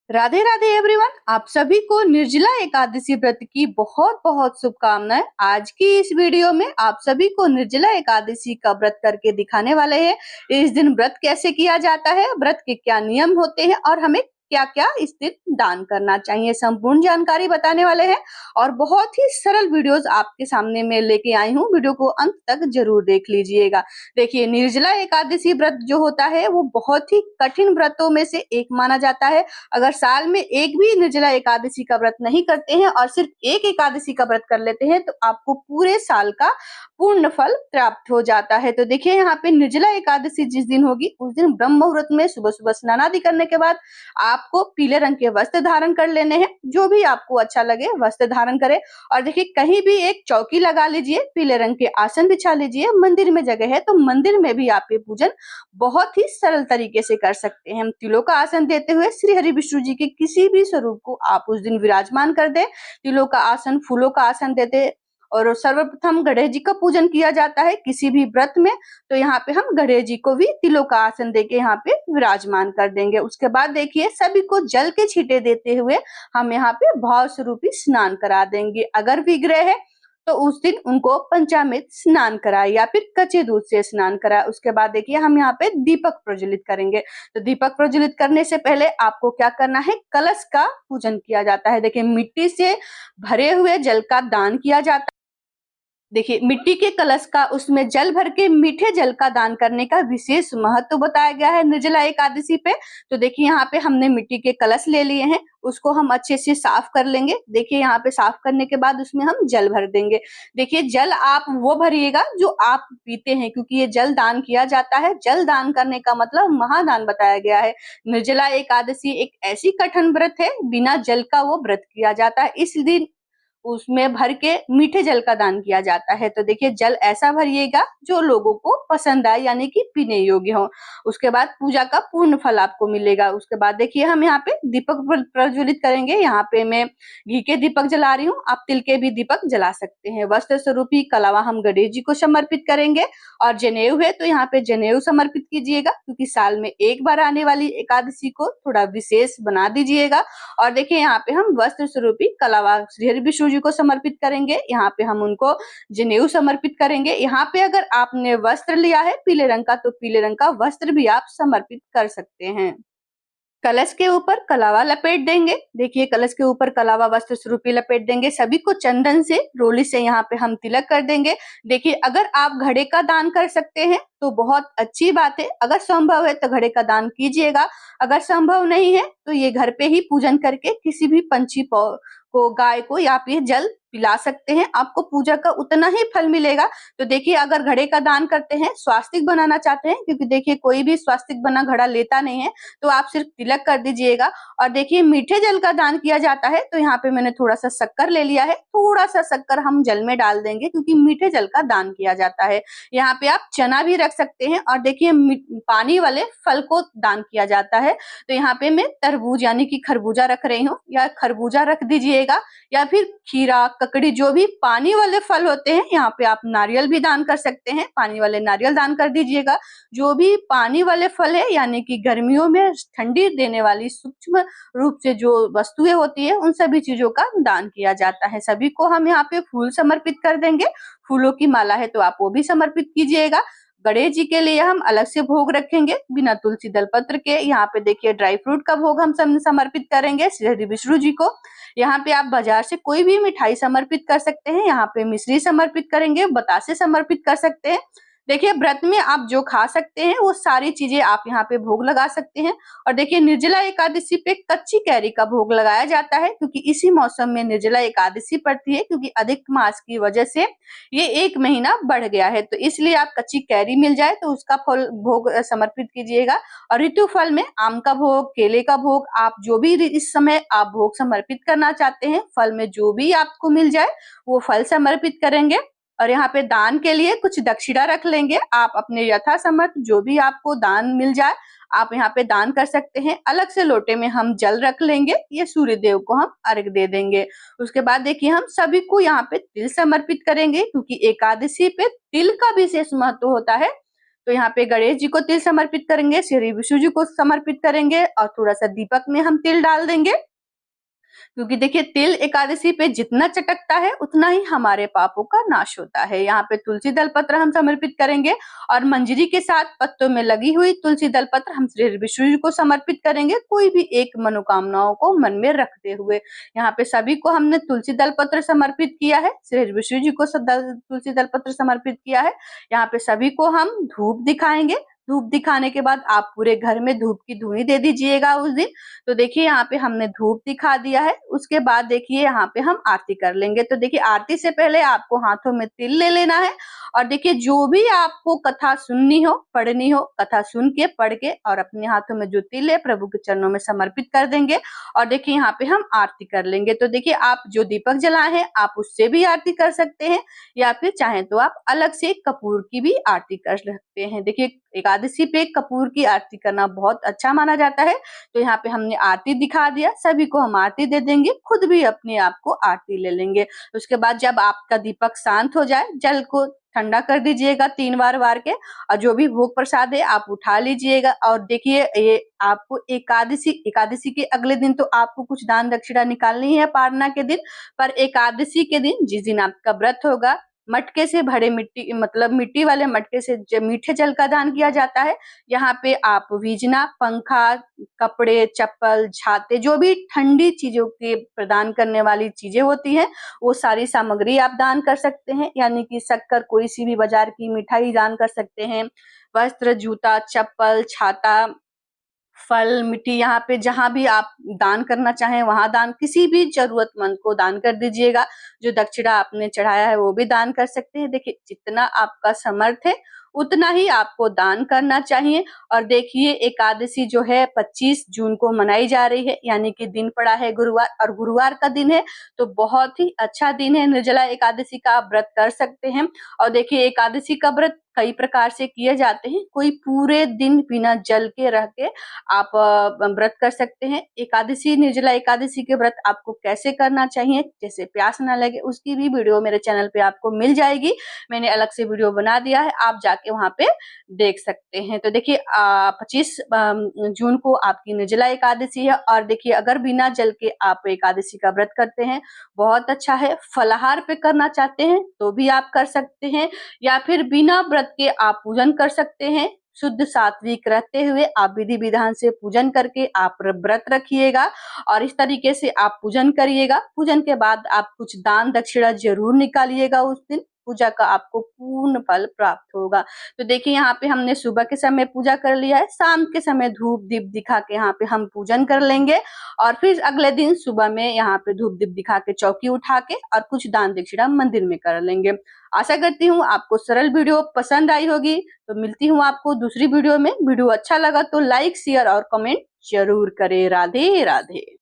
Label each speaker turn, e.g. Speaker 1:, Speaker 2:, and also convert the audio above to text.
Speaker 1: Radhe Radhe everyone. आप सभी को निर्जला एकादशी व्रत की बहुत बहुत शुभकामनाएं। आज की इस वीडियो में आप सभी को निर्जला एकादशी का व्रत करके दिखाने वाले हैं। इस दिन व्रत कैसे किया जाता है, व्रत के क्या नियम होते हैं और हमें क्या क्या इस दिन दान करना चाहिए, संपूर्ण जानकारी बताने वाले हैं। और बहुत ही सरल वीडियोस आपके सामने मैं लेके आई हूँ, वीडियो को अंत तक जरूर देख लीजिएगा। देखिए, निर्जला एकादशी व्रत जो होता है वो बहुत ही कठिन व्रतों में से एक माना जाता है। अगर साल में एक भी निर्जला एकादशी का व्रत नहीं करते हैं और सिर्फ एक एकादशी का व्रत कर लेते हैं तो आपको पूरे साल का पूर्ण फल प्राप्त हो जाता है। तो देखिए, यहाँ पे निर्जला एकादशी जिस दिन होगी उस दिन ब्रह्म मुहूर्त में सुबह सुबह स्नान आदि करने के बाद आपको पीले रंग के वस्त्र धारण कर लेने हैं। जो भी आपको अच्छा लगे वस्त्र धारण करें। और देखिए, कहीं भी एक चौकी लगा लीजिए, पीले रंग के आसन बिछा लीजिए। मंदिर में जगह है तो मंदिर में भी आप ये पूजन बहुत ही सरल तरीके से कर सकते हैं। तिलों का आसन देते हुए श्री हरि विष्णु जी के किसी भी स्वरूप को आप उस दिन विराजमान कर दें। तिलों का आसन, फूलों का आसन देते। और सर्वप्रथम गणेश जी का पूजन किया जाता है किसी भी व्रत में, तो यहाँ पे हम गणेश जी को भी तिलों का आसन देके यहाँ पे विराजमान कर देंगे। उसके बाद देखिए, सभी को जल के छींटे देते हुए हम यहाँ पे भाव स्वरूपी स्नान करा देंगे। अगर विग्रह है तो उस दिन उनको पंचामृत स्नान कराए या फिर कच्चे दूध से स्नान कराए। उसके बाद देखिए, हम यहाँ पे दीपक प्रज्वलित करेंगे। तो दीपक प्रज्वलित करने से पहले आपको क्या करना है, कलश का पूजन किया जाता है। देखिए, मिट्टी से भरे हुए जल का दान किया जाता है। देखिए, मिट्टी के कलश का उसमें जल भर के मीठे जल का दान करने का विशेष महत्व बताया गया है निर्जला एकादशी पे। तो देखिए, यहाँ पे हमने मिट्टी के कलश ले लिए हैं, उसको हम अच्छे से साफ कर लेंगे। देखिए, यहाँ पे साफ करने के बाद उसमें हम जल भर देंगे। देखिए, जल आप वो भरिएगा जो आप पीते हैं, क्योंकि ये जल दान किया जाता है। जल दान करने का मतलब महादान बताया गया है। निर्जला एकादशी एक ऐसी कठिन व्रत है, बिना जल का वो व्रत किया जाता है। इस दिन उसमें भर के मीठे जल का दान किया जाता है। तो देखिए, जल ऐसा भरिएगा जो लोगों को पसंद आए, यानी कि पीने योग्य हो। उसके बाद पूजा का पूर्ण फल आपको मिलेगा। उसके बाद देखिए, हम यहाँ पे दीपक प्रज्वलित करेंगे। यहाँ पे मैं घी के दीपक जला रही हूँ, आप तिल के भी दीपक जला सकते हैं। वस्त्र स्वरूपी कलावा हम गणेश जी को समर्पित करेंगे। और जनेऊ है तो यहाँ पे जनेऊ समर्पित कीजिएगा, क्योंकि साल में एक बार आने वाली एकादशी को थोड़ा विशेष बना दीजिएगा। और देखिए, यहाँ पे हम वस्त्र स्वरूपी कलावा श्री हरि विष्णु जी को समर्पित करेंगे। यहाँ पे हम उनको जनेऊ समर्पित करेंगे। यहाँ पे अगर आपने वस्त्र लिया है पीले रंग का तो पीले रंग का वस्त्र भी आप समर्पित कर सकते हैं। कलश के ऊपर कलावा लपेट देंगे। देखिए, कलश के ऊपर कलावा वस्त्र स्वरूपी लपेट देंगे। सभी को चंदन से, रोली से यहाँ पे हम तिलक कर देंगे। देखिए, अगर आप घड़े का दान कर सकते हैं तो बहुत अच्छी बात है। अगर संभव है तो घड़े का दान कीजिएगा। अगर संभव नहीं है तो ये घर पे ही पूजन करके किसी भी पंछी को, गाय को या फिर जल पिला सकते हैं। आपको पूजा का उतना ही फल मिलेगा। तो देखिए, अगर घड़े का दान करते हैं, स्वास्तिक बनाना चाहते हैं, क्योंकि देखिए कोई भी स्वास्तिक बना घड़ा लेता नहीं है, तो आप सिर्फ तिलक कर दीजिएगा। और देखिए, मीठे जल का दान किया जाता है तो यहाँ पे मैंने थोड़ा सा शक्कर ले लिया है। थोड़ा सा शक्कर हम जल में डाल देंगे, क्योंकि मीठे जल का दान किया जाता है। यहाँ पे आप चना भी रख सकते हैं। और देखिए, पानी वाले फल को दान किया जाता है। तो यहाँ पे मैं तरबूज यानी कि खरबूजा रख रही हूँ, या खरबूजा रख दीजिएगा, या फिर खीरा, ककड़ी, जो भी पानी वाले फल होते हैं। यहाँ पे आप नारियल भी दान कर सकते हैं, पानी वाले नारियल दान कर दीजिएगा। जो भी पानी वाले फल है, यानी कि गर्मियों में ठंडी देने वाली सूक्ष्म रूप से जो वस्तुएं होती है, उन सभी चीजों का दान किया जाता है। सभी को हम यहाँ पे फूल समर्पित कर देंगे। फूलों की माला है तो आप वो भी समर्पित कीजिएगा। गणेश जी के लिए हम अलग से भोग रखेंगे बिना तुलसी दल पत्र के। यहाँ पे देखिए, ड्राई फ्रूट का भोग हम समर्पित करेंगे श्री हरि विष्णु जी को। यहाँ पे आप बाजार से कोई भी मिठाई समर्पित कर सकते हैं। यहाँ पे मिश्री समर्पित करेंगे, बतासे समर्पित कर सकते हैं। देखिए, व्रत में आप जो खा सकते हैं वो सारी चीजें आप यहाँ पे भोग लगा सकते हैं। और देखिए, निर्जला एकादशी पे कच्ची कैरी का भोग लगाया जाता है, क्योंकि इसी मौसम में निर्जला एकादशी पड़ती है। क्योंकि अधिक मास की वजह से ये एक महीना बढ़ गया है, तो इसलिए आप कच्ची कैरी मिल जाए तो उसका फल भोग समर्पित कीजिएगा। और ऋतु फल में आम का भोग, केले का भोग, आप जो भी इस समय आप भोग समर्पित करना चाहते हैं, फल में जो भी आपको मिल जाए वो फल समर्पित करेंगे। और यहाँ पे दान के लिए कुछ दक्षिणा रख लेंगे। आप अपने यथासमर्थ जो भी आपको दान मिल जाए आप यहाँ पे दान कर सकते हैं। अलग से लोटे में हम जल रख लेंगे, ये सूर्य देव को हम अर्घ दे देंगे। उसके बाद देखिए, हम सभी को यहाँ पे तिल समर्पित करेंगे, क्योंकि एकादशी पे तिल का विशेष महत्व होता है। तो यहाँ पे गणेश जी को तिल समर्पित करेंगे, श्री विष्णु जी को समर्पित करेंगे और थोड़ा सा दीपक में हम तिल डाल देंगे, क्योंकि देखिए तिल एकादशी पे जितना चटकता है उतना ही हमारे पापों का नाश होता है। यहाँ पे तुलसी दल पत्र हम समर्पित करेंगे और मंजरी के साथ पत्तों में लगी हुई तुलसी दल पत्र हम श्री विष्णु जी को समर्पित करेंगे, कोई भी एक मनोकामनाओं को मन में रखते हुए। यहाँ पे सभी को हमने तुलसी दल पत्र समर्पित किया है, श्री विष्णु जी को तुलसी दल पत्र समर्पित किया है। यहाँ पे सभी को हम धूप दिखाएंगे। धूप दिखाने के बाद आप पूरे घर में धूप की धुनी दे दीजिएगा उस दिन। तो देखिए यहाँ पे हमने धूप दिखा दिया है, उसके बाद देखिए यहाँ पे हम आरती कर लेंगे। तो देखिए आरती से पहले आपको हाथों में तिल ले लेना है और देखिए जो भी आपको कथा सुननी हो, पढ़नी हो, कथा सुन के पढ़ के और अपने हाथों में जो तिल है प्रभु के चरणों में समर्पित कर देंगे और देखिए यहाँ पे हम आरती कर लेंगे। तो देखिए आप जो दीपक जलाए हैं आप उससे भी आरती कर सकते हैं या फिर चाहे तो आप अलग से कपूर की भी आरती कर सकते हैं। देखिए एकादशी पे कपूर की आरती करना बहुत अच्छा माना जाता है। तो यहाँ पे हमने आरती दिखा दिया, सभी को हम आरती दे देंगे, खुद भी अपने आप को आरती ले लेंगे। उसके बाद जब आपका दीपक शांत हो जाए, जल को ठंडा कर दीजिएगा 3 बार वार के और जो भी भोग प्रसाद है आप उठा लीजिएगा। और देखिए ये आपको एकादशी के अगले दिन तो आपको कुछ दान दक्षिणा निकालनी है पारना के दिन, पर एकादशी के दिन जिस दिन आपका व्रत होगा मटके से भरे मिट्टी वाले मटके से मीठे जल का दान किया जाता है। यहाँ पे आप वीजना, पंखा, कपड़े, चप्पल, छाते, जो भी ठंडी चीजों के प्रदान करने वाली चीजें होती हैं वो सारी सामग्री आप दान कर सकते हैं। यानी कि शक्कर, कोई सी भी बाजार की मिठाई दान कर सकते हैं, वस्त्र, जूता, चप्पल, छाता, फल, मिट्टी, यहाँ पे जहां भी आप दान करना चाहें वहां दान, किसी भी जरूरतमंद को दान कर दीजिएगा। जो दक्षिणा आपने चढ़ाया है वो भी दान कर सकते हैं। देखिए जितना आपका समर्थ है उतना ही आपको दान करना चाहिए। और देखिए एकादशी जो है 25 जून को मनाई जा रही है, यानी कि दिन पड़ा है गुरुवार और गुरुवार का दिन है तो बहुत ही अच्छा दिन है। निर्जला एकादशी का आप व्रत कर सकते हैं। और देखिए एकादशी का व्रत कई प्रकार से किए जाते हैं, कोई पूरे दिन बिना जल के रह के आप व्रत कर सकते हैं। एकादशी, निर्जला एकादशी के व्रत आपको कैसे करना चाहिए, जैसे प्यास ना लगे, उसकी भी वीडियो मेरे चैनल पे आपको मिल जाएगी। मैंने अलग से वीडियो बना दिया है, आप जाके वहां पे देख सकते हैं। तो देखिए 25 जून को आपकी निर्जला एकादशी है और देखिए अगर बिना जल के आप एकादशी का व्रत करते हैं बहुत अच्छा है। फलाहार पे करना चाहते हैं तो भी आप कर सकते हैं या फिर बिना व्रत के आप पूजन कर सकते हैं। शुद्ध सात्विक रहते हुए आप विधि विधान से पूजन करके आप व्रत रखिएगा और इस तरीके से आप पूजन करिएगा। पूजन के बाद आप कुछ दान दक्षिणा जरूर निकालिएगा, उस दिन पूजा का आपको पूर्ण फल प्राप्त होगा। तो देखिए यहाँ पे हमने सुबह के समय पूजा कर लिया है, शाम के समय धूप दीप दिखा के यहाँ पे हम पूजन कर लेंगे और फिर अगले दिन सुबह में यहाँ पे धूप दीप दिखा के चौकी उठा के और कुछ दान दक्षिणा मंदिर में कर लेंगे। आशा करती हूँ आपको सरल वीडियो पसंद आई होगी। तो मिलती हूँ आपको दूसरी वीडियो में। वीडियो अच्छा लगा तो लाइक, शेयर और कमेंट जरूर करें। राधे राधे।